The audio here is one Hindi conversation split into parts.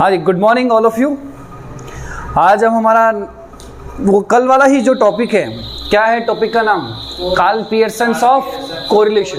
हाँ जी, good morning all of you. आज हम हमारा वो कल वाला ही जो टॉपिक है, क्या है टॉपिक का नाम? Karl Pearson's of correlation.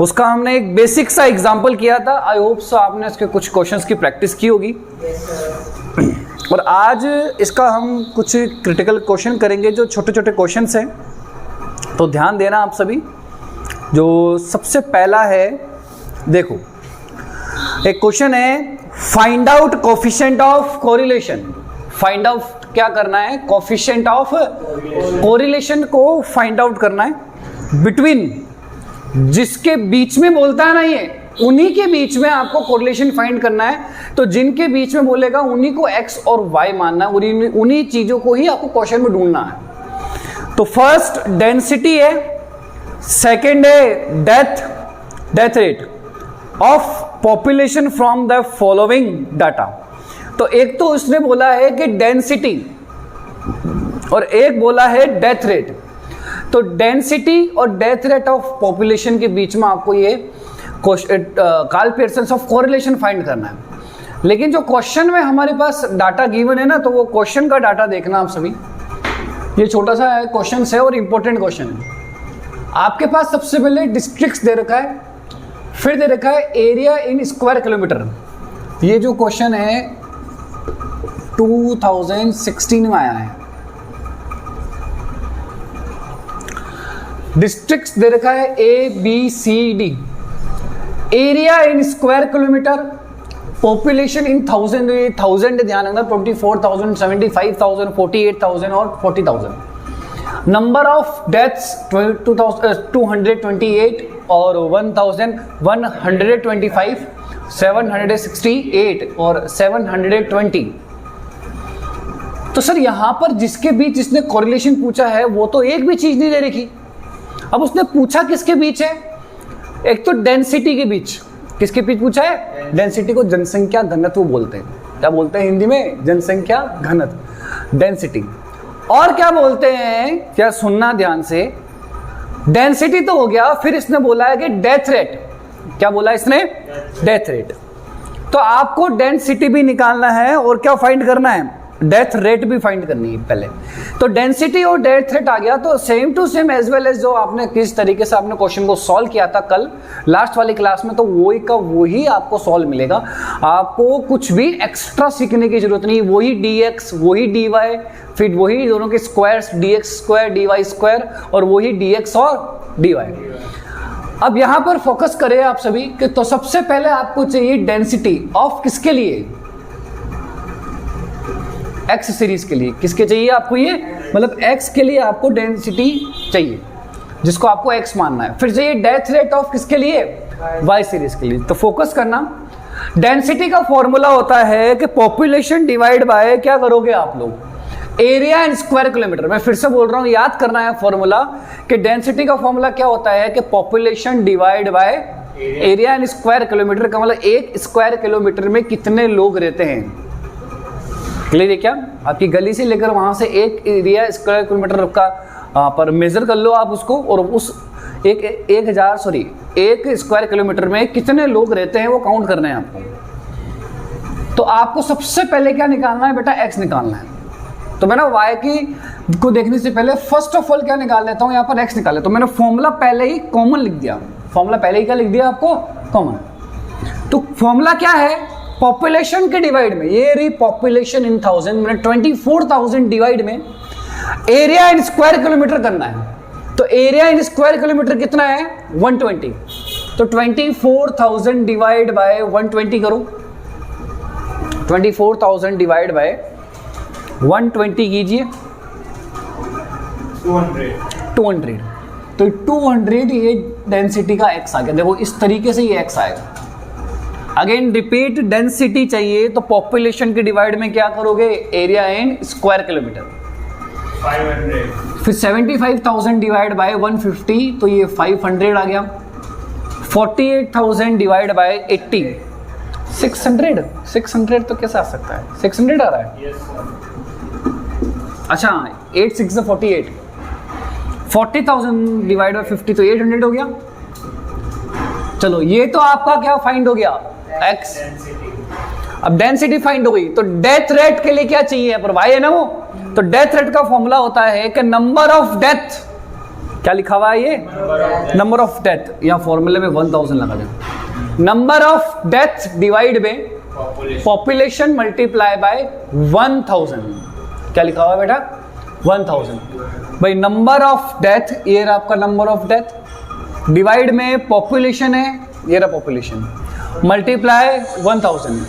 उसका हमने एक बेसिक सा एग्जांपल किया था। आई होप सो आपने इसके कुछ क्वेश्चंस की प्रैक्टिस की होगी। और आज इसका हम कुछ क्रिटिकल क्वेश्चन करेंगे जो छोटे छोटे क्वेश्चंस हैं, तो ध्यान देना आप सभी। जो सबसे पहला है, देखो एक क्वेश्चन है, find out coefficient of correlation. Find out क्या करना है? कोफिशिएंट ऑफ कोरिलेशन को फाइंड आउट करना है बिटवीन, जिसके बीच में बोलता है ना ये, उन्हीं के बीच में आपको कोरिलेशन फाइंड करना है। तो जिनके बीच में बोलेगा उन्हीं को x और y मानना है, उन्हीं चीजों को ही आपको क्वेश्चन में ढूंढना है। तो फर्स्ट डेंसिटी है, सेकेंड है death rate of population from the following data. तो एक तो उसने बोला है कि डेंसिटी और एक बोला है डेथ रेट। तो डेंसिटी और डेथ रेट ऑफ पॉपुलेशन के बीच में आपको ये Karl Pearson's of correlation find करना है। लेकिन जो क्वेश्चन में हमारे पास डाटा गिवन है ना, तो वो क्वेश्चन का डाटा देखना आप सभी। ये छोटा सा क्वेश्चन है और इंपॉर्टेंट क्वेश्चन है। आपके पास सबसे पहले डिस्ट्रिक्ट्स दे रखा है, फिर दे रखा है एरिया इन स्क्वायर किलोमीटर। ये जो क्वेश्चन है 2016 में आया है। डिस्ट्रिक्ट्स दे रखा है ABCD, area in square kilometre, population in thousand ध्यान रखना, 24,000, 75,000, 48,000 और 40,000। नंबर ऑफ डेथ्स 228 और 1,125, 768 और 720। तो सर यहां पर जिसके बीच जिसने कोरिलेशन पूछा है वो तो एक भी चीज नहीं दे रखी। अब उसने पूछा किसके बीच है? एक तो डेंसिटी के बीच। किसके बीच पूछा है? डेंसिटी को जनसंख्या घनत्व बोलते हैं। क्या बोलते हैं हिंदी में? जनसंख्या घनत्व, डेंसिटी। और क्या बोलते हैं, क्या सुनना ध्यान से, डेंसिटी तो हो गया, फिर इसने बोला है कि डेथ रेट। क्या बोला इसने? Death rate. तो आपको डेंसिटी भी निकालना है और क्या फाइंड करना है? डेथ रेट भी फाइंड करनी है पहले। तो डेंसिटी और डेथ रेट आ गया, तो same to same as well as जो आपने किस तरीके से आपने क्वेश्चन को सॉल्व किया था कल लास्ट वाली क्लास में, तो वही का वही आपको सॉल्व मिलेगा। आपको कुछ भी एक्स्ट्रा सीखने की जरूरत नहीं। वही dx, वही dy, फिर वही दोनों के squares, dx square dy square, और वही dx और dy। अब यहां पर फोकस करें आप सभी कि तो सबसे पहले आपको चाहिए डेंसिटी ऑफ किसके लिए? x सीरीज के लिए। किसके चाहिए आपको ये? मतलब x के लिए आपको डेंसिटी चाहिए, जिसको आपको x मानना है। फिर चाहिए डेथ रेट ऑफ किसके लिए? y सीरीज के लिए। तो फोकस करना, डेंसिटी का फॉर्मूला होता है कि पॉपुलेशन डिवाइड बाय, क्या करोगे आप लोग? Area in square kilometre. मैं फिर से बोल रहा हूं, याद करना है फॉर्मूला कि डेंसिटी का फॉर्मूला क्या होता है कि population divide by area in square kilometre. का मतलब एक स्क्वायर किलोमीटर में कितने लोग रहते हैं। क्लियर है क्या? आपकी गली से लेकर वहां से एक एरिया स्क्वायर किलोमीटर का पर मेजर कर लो आप उसको, और उस एक स्क्वायर किलोमीटर में कितने लोग रहते हैं वो काउंट करना है आपको। तो आपको सबसे पहले क्या निकालना है बेटा? x निकालना है। तो मैं ना y की को देखने से पहले फर्स्ट ऑफ ऑल क्या निकाल लेता हूँ, यहाँ पर x निकाल लेता हूँ। मैंने फॉर्मूला पहले ही कॉमन लिख दिया। फॉर्मूला पहले ही क्या लिख दिया आपको? कॉमन। तो फॉर्मूला क्या है? पॉपुलेशन के डिवाइड में, ये रही पॉपुलेशन इन थाउजेंड, मैंने 24,000 डिवाइड में एरिया इन स्क्वायर किलोमीटर करना है। तो एरिया इन स्क्वायर किलोमीटर कितना है? 120। तो 24,000 डिवाइड बाय 120 करो। 24,000 डिवाइड बाय 120 कीजिए, 200। तो 200 ये डेंसिटी का x आ गया। देखो इस तरीके से ये x आएगा। अगेन रिपीट, डेंसिटी चाहिए तो पॉपुलेशन के डिवाइड में क्या करोगे? Area in square kilometre. 500। फिर 75,000 डिवाइड बाय 150, तो ये 500 आ गया। 48,000 डिवाइड बाय 80, 600 तो कैसे आ सकता है? 600 आ रहा है। अच्छा 8 6 48, 40,000 डिवाइड बाय 50 तो 800 हो गया। चलो ये तो आपका क्या फाइंड हो गया? x। अब डेंसिटी फाइंड हो गई, तो डेथ रेट के लिए क्या चाहिए, पर वाई है ना वो, तो डेथ रेट का फॉर्मूला होता है कि नंबर ऑफ डेथ, क्या लिखा हुआ है ये, नंबर ऑफ डेथ, या फॉर्मूले में 1000 लगा दें, नंबर ऑफ डेथ डिवाइड में पॉपुलेशन मल्टीप्लाई बाय 1000, क्या लिखा हुआ है बेटा, 1000। भाई नंबर ऑफ डेथ, ये रहा आपका नंबर ऑफ डेथ, डिवाइड में पॉपुलेशन है, ये रहा पॉपुलेशन, मल्टीप्लाई 1000।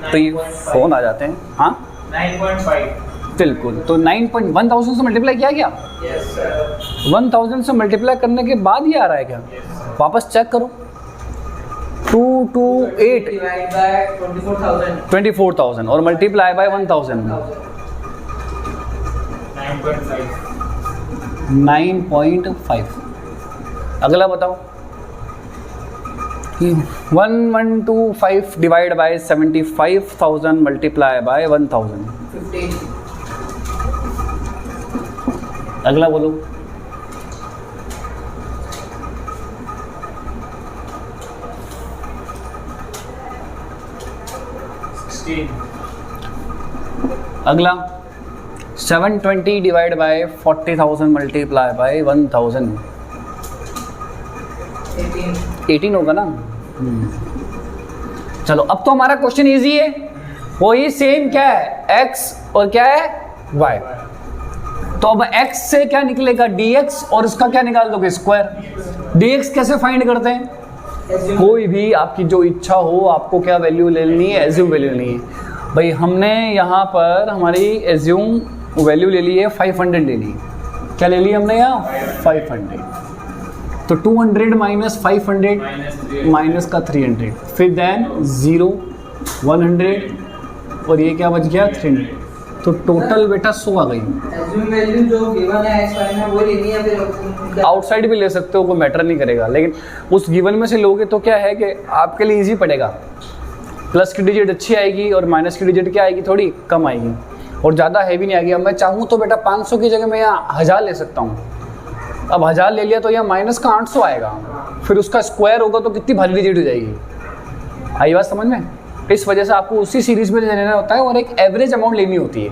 तो ये फोन आ जाते हैं, हाँ 9.5 बिल्कुल, तो 9.1000 से मल्टीप्लाई किया क्या, यस सर 1000 से मल्टीप्लाई करने के बाद ये आ रहा है क्या, वापस चेक करो, 228 डिवाइड बाय 24,000 और मल्टीप्लाई बाय 1000, 9.5। अगला बताओ, 1125 डिवाइड बाय 75,000 मल्टीप्लाई बाय 1000, 15 अगला बोलो, अगला 720 डिवाइड बाय 40,000 मल्टीप्लाई बाय 1000, 18 होगा ना। चलो अब तो हमारा क्वेश्चन इजी है, वही सेम क्या है, x और क्या है y। तो अब x से क्या निकलेगा dx, और इसका क्या निकाल दोगे स्क्वायर। dx कैसे फाइंड करते हैं, कोई भी आपकी जो इच्छा हो, आपको क्या वैल्यू ले लेनी है, एज्यूम वैल्यू लेनी है। भाई हमने यहाँ पर हमारी एज्यूम वैल्यू ले ली है 500 ले ली, क्या ले ली हमने यहाँ 500, तो 200 माइनस 500 माइनस का 300, फिर देन 0 100 और ये क्या बच गया 300, तो टोटल बेटा 100 आ गई। एज्यूम वैल्यू जो गिवन है x y में वो लेनी है, फिर आउटसाइड भी ले सकते हो, कोई मैटर नहीं करेगा, लेकिन उस गिवन में से लोगे तो क्या है कि आपके लिए इजी पड़ेगा, प्लस की डिजिट अच्छी आएगी और माइनस की डिजिट क्या आएगी, थोड़ी कम आएगी और ज़्यादा हैवी नहीं आएगी। अब मैं चाहूँ तो बेटा 500 की जगह मैं यहाँ 1000 ले सकता हूँ, अब 1000 ले लिया तो यहाँ माइनस का 800 आएगा, फिर उसका स्क्वायर होगा तो कितनी भारी डिजिट हो जाएगी, आई बात समझ में। इस वजह से आपको उसी सीरीज़ में लेना होता है और एक एवरेज अमाउंट लेनी होती है,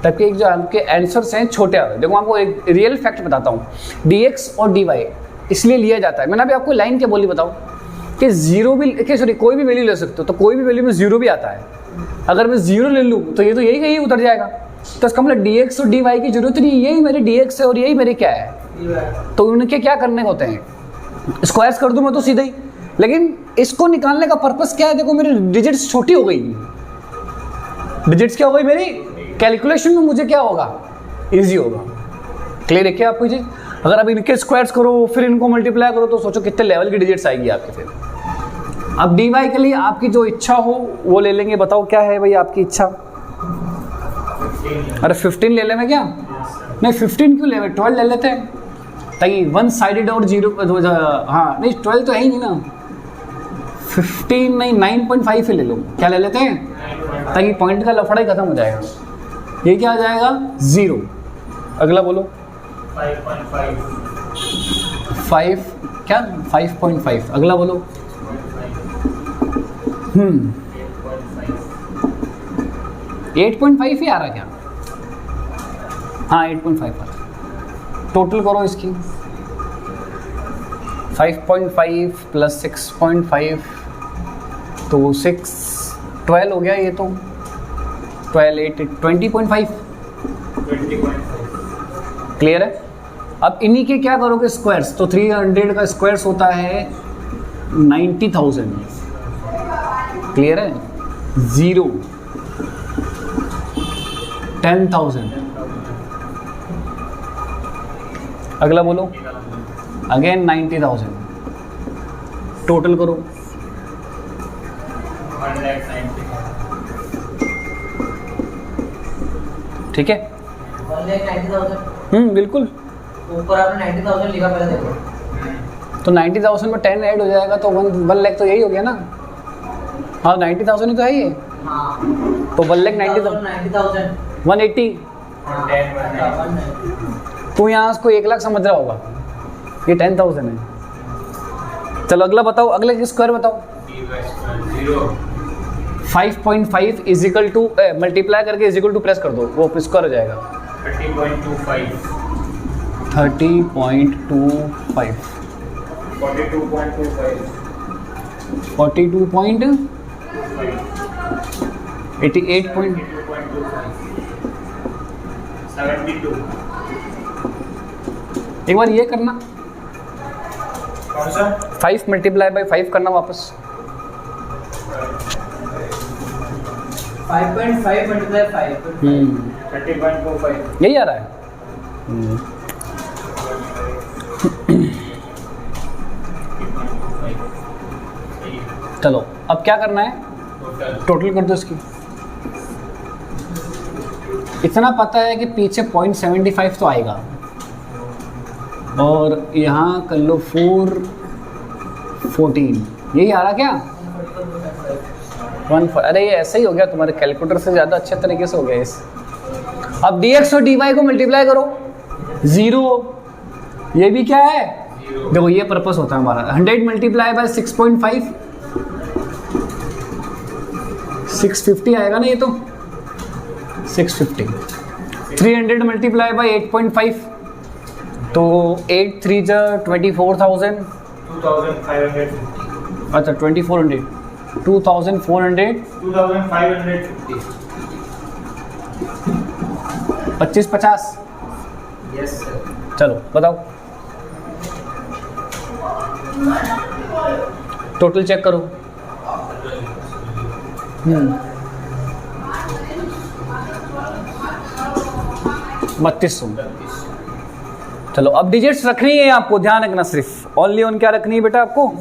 ताकि एक जो आपके आंसर्स हैं छोटे आए। देखो आपको एक रियल फैक्ट बताता हूँ, dx और dy इसलिए लिया जाता है, मैंने अभी आपको लाइन क्या बोली बताओ, कि जीरो भी सॉरी कोई भी वैल्यू ले सकते हो, तो कोई भी वैल्यू में जीरो भी आता है, अगर मैं जीरो ले लूँ तो ये तो यही उतर जाएगा, तो इसका मतलब dx और dy की जरूरत नहीं, यही मेरे dx है और यही मेरे क्या है, तो उनके क्या करने होते हैं, स्क्वायर्स कर दूँ मैं तो सीधे ही, लेकिन इसको निकालने का पर्पस क्या है, देखो मेरी डिजिट्स छोटी हो गई, डिजिट्स क्या हो गई मेरी, कैलकुलेशन में मुझे क्या होगा, इजी होगा। क्लियर है क्या आपको चीज, अगर आप इनके स्क्वायर्स करो फिर इनको मल्टीप्लाई करो तो सोचो कितने लेवल की डिजिट्स आएगी आपके। फिर अब dy के लिए आपकी जो इच्छा हो वो ले लेंगे, बताओ क्या है भाई आपकी इच्छा, अरे 15 ले लें क्या, नहीं 15 क्यों ले, 12 ले लेते हैं, ताकि वन साइडेड और जीरो, हाँ नहीं 12 तो है ही नहीं ना, 15 नहीं 9.5 ही ले लो, क्या ले लेते हैं, ताकि पॉइंट का लफड़ा ही खत्म हो जाएगा, ये क्या आ जाएगा 0। अगला बोलो 5 क्या 5.5, अगला बोलो 8.5 ही आ रहा क्या, हाँ 8.5 आ रहा, टोटल करो इसकी 5.5 प्लस 6.5 तो 12 हो गया, ये तो 12 8 20.5 क्लियर है। अब इन्हीं के क्या करोगे स्क्वायर्स, तो 300 का स्क्वायर्स होता है 90,000, क्लियर है, 0 10,000, अगला बोलो अगेन 90,000, टोटल करो 1,90,000, ठीक है 1,90,000 बिल्कुल, ऊपर आपने 90,000 लिखा, पहले देखो तो 90,000 में 10 ऐड हो जाएगा तो 1 लाख तो यही हो गया ना, हाँ 90,000 ही तो है ये, हाँ तो 1,90,000 90,000 180 तू यहाँ उसको 1 लाख समझ रहा होगा, ये 10,000 है। चलो अगला बताओ, अगले की स्क्वायर बताओ। 5.5 इजिकल टू मल्टीप्लाई करके इजिकल टू प्रेस कर दो, वो स्क्वायर हो जाएगा 30.25 30.25 42.25 42.88 72 एक बार ये करना, कौन सा 5 मल्टीप्लाई बाई 5 करना वापस। 5.5 मल्टीप्लाई 5 30.25 यही आ रहा है। चलो अब क्या करना है, टोटल कर दो इसकी। इतना पता है कि पीछे 0.75 तो आएगा, और यहाँ कर लो 414, यही आ रहा क्या 1। अरे ये ऐसे ही हो गया, तुम्हारे कैलकुलेटर से ज़्यादा अच्छे तरीके से हो गया इस। अब dx और dy को मल्टीप्लाई करो, 0, ये भी क्या है, देखो ये पर्पस होता है हमारा। 100 मल्टीप्लाई बाय 6.5 650 आएगा ना ये तो, 650। 300 मल्टीप्लाई बाय 8.5 तो 8 3 जा 24,000, 2550 अच्छा 2400, 2400, 2550 25-50। Yes sir. चलो बताओ, टोटल चेक करो। 3200। चलो अब डिजिट्स रखनी है आपको, ध्यान रखना, सिर्फ ओनली ऑन क्या रखनी है बेटा आपको,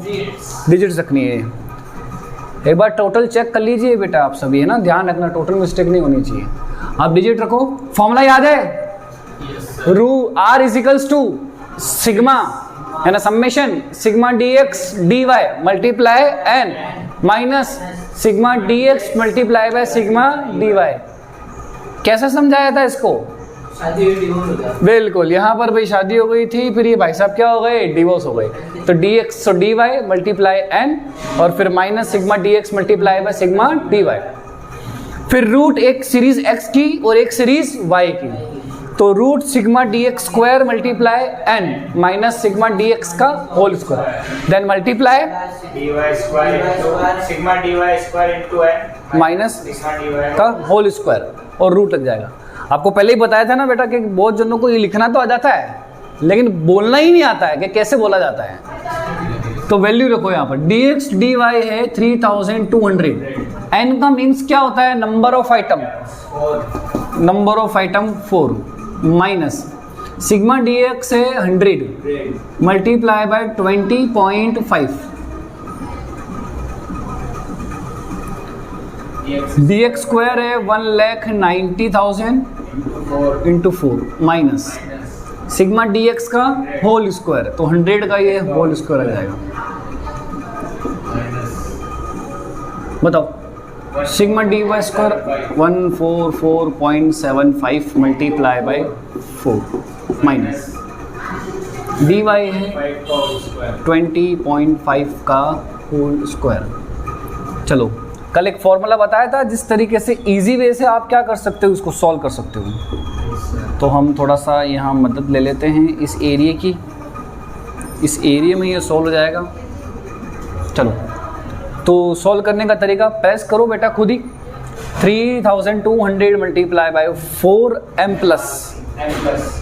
डिजिट्स रखनी है। एक बार टोटल चेक कर लीजिए बेटा आप सभी, है ना, ध्यान रखना, टोटल मिस्टेक नहीं होनी चाहिए। आप डिजिट रखो, फॉर्मूला याद है, रू आर इजिकल्स टू सिग्मा, है ना, summation sigma D X D Y multiply N minus sigma D X multiply by sigma D Y. कैसे समझाया था इसको, शादी हुई डिवोर्स हो गया। बिल्कुल, यहाँ पर भाई शादी हो गई थी, फिर ये भाई साहब क्या हो गए, डिवोर्स हो गए, तो डी एक्स और डी वाई मल्टीप्लाई एन और फिर minus sigma D X multiply by sigma D Y. फिर रूट एक सीरीज एक्स की और एक सीरीज वाई की, तो root sigma D X square multiply N minus sigma D X का whole square, then multiply dy square into sigma dy square into n minus sigma dy का होल स्क्वायर और रूट लग जाएगा। आपको पहले ही बताया था ना बेटा कि बहुत जनों को ये लिखना तो आ जाता है, लेकिन बोलना ही नहीं आता है कि कैसे बोला जाता है। तो वैल्यू रखो यहाँ पर, dx dy है 3200, n का मीन्स क्या होता है, number of item, number of item 4 minus sigma dx है 100 मल्टीप्लाई बाय 20.5, dx स्क्वायर है 1,90,000 इंटू 4 माइनस सिग्मा dx का होल स्क्वायर, तो 100 का ये होल स्क्वायर आ जाएगा। बताओ, sigma dy square 144.75 multiply by 4 minus dy है 20.5 का होल स्क्वायर। चलो कल एक फॉर्मूला बताया था जिस तरीके से इजी वे से आप क्या कर सकते हो, उसको सॉल्व कर सकते हो। तो हम थोड़ा सा यहाँ मदद ले लेते हैं इस एरिया की, इस एरिया में ये सॉल्व हो जाएगा। चलो तो सॉल्व करने का तरीका, प्रेस करो बेटा खुद ही, 3200 मल्टीप्लाई बाय 4m प्लस,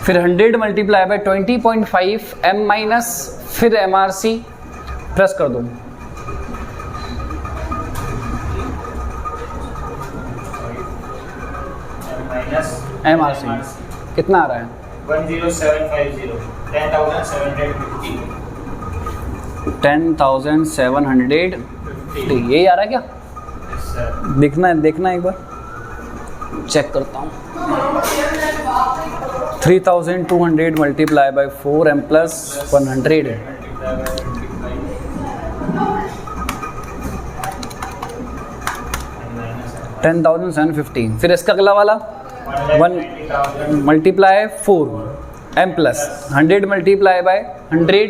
फिर 100 मल्टीप्लाई बाय 20.5 m माइनस, फिर MRC प्रेस कर दो। MRC कितना आ रहा है, 10750 10,750, यही आ रहा है क्या, देखना है, देखना है एक बार, चेक करता हूँ। 3200 मल्टीप्लाई बाय 4m प्लस 100, 10,750। फिर इसका अगला वाला 1 multiply 4 m plus 100 multiply by 100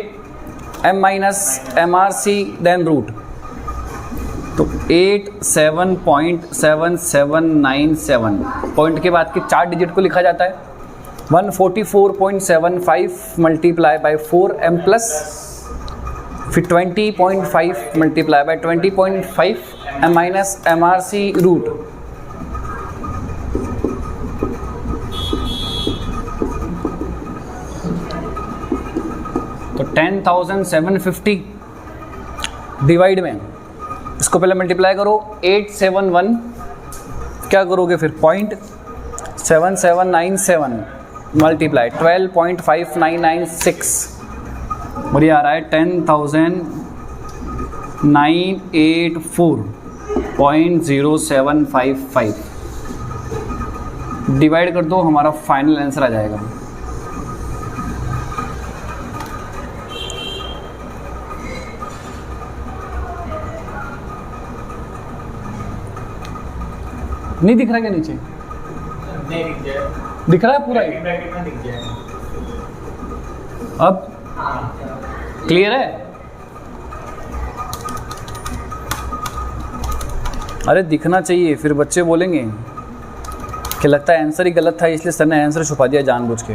m minus MRC then root, तो 87.7797 पॉइंट के बाद के 4 डिजिट को लिखा जाता है 144.75 मल्टीप्लाई बाय 4m प्लस, फिर 20.5 multiply by 20.5 m minus MRC root, तो 10,750 डिवाइड में इसको पहले मल्टीप्लाई करो 871, क्या करोगे फिर 0.7797 मल्टीप्लाई 12.5996 और ये आ रहा है 10,984.0755 डिवाइड कर दो, हमारा फाइनल आंसर आ जाएगा। नहीं दिख रहा क्या नीचे? नहीं दिख जाए, दिख रहा है पूरा ही? ब्रैकेट में दिख जाए। अब क्लियर है? अरे दिखना चाहिए, फिर बच्चे बोलेंगे कि लगता है आंसर ही गलत था इसलिए सर ने आंसर छुपा दिया जानबूझ के।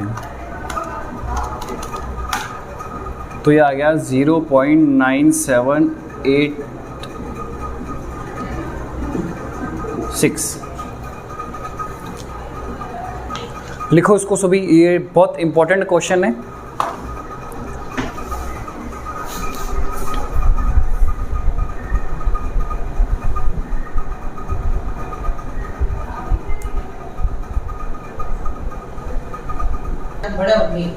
तो ये आ गया 0.9786। लिखो इसको सभी, ये बहुत इंपॉर्टेंट क्वेश्चन है। बड़ा नहीं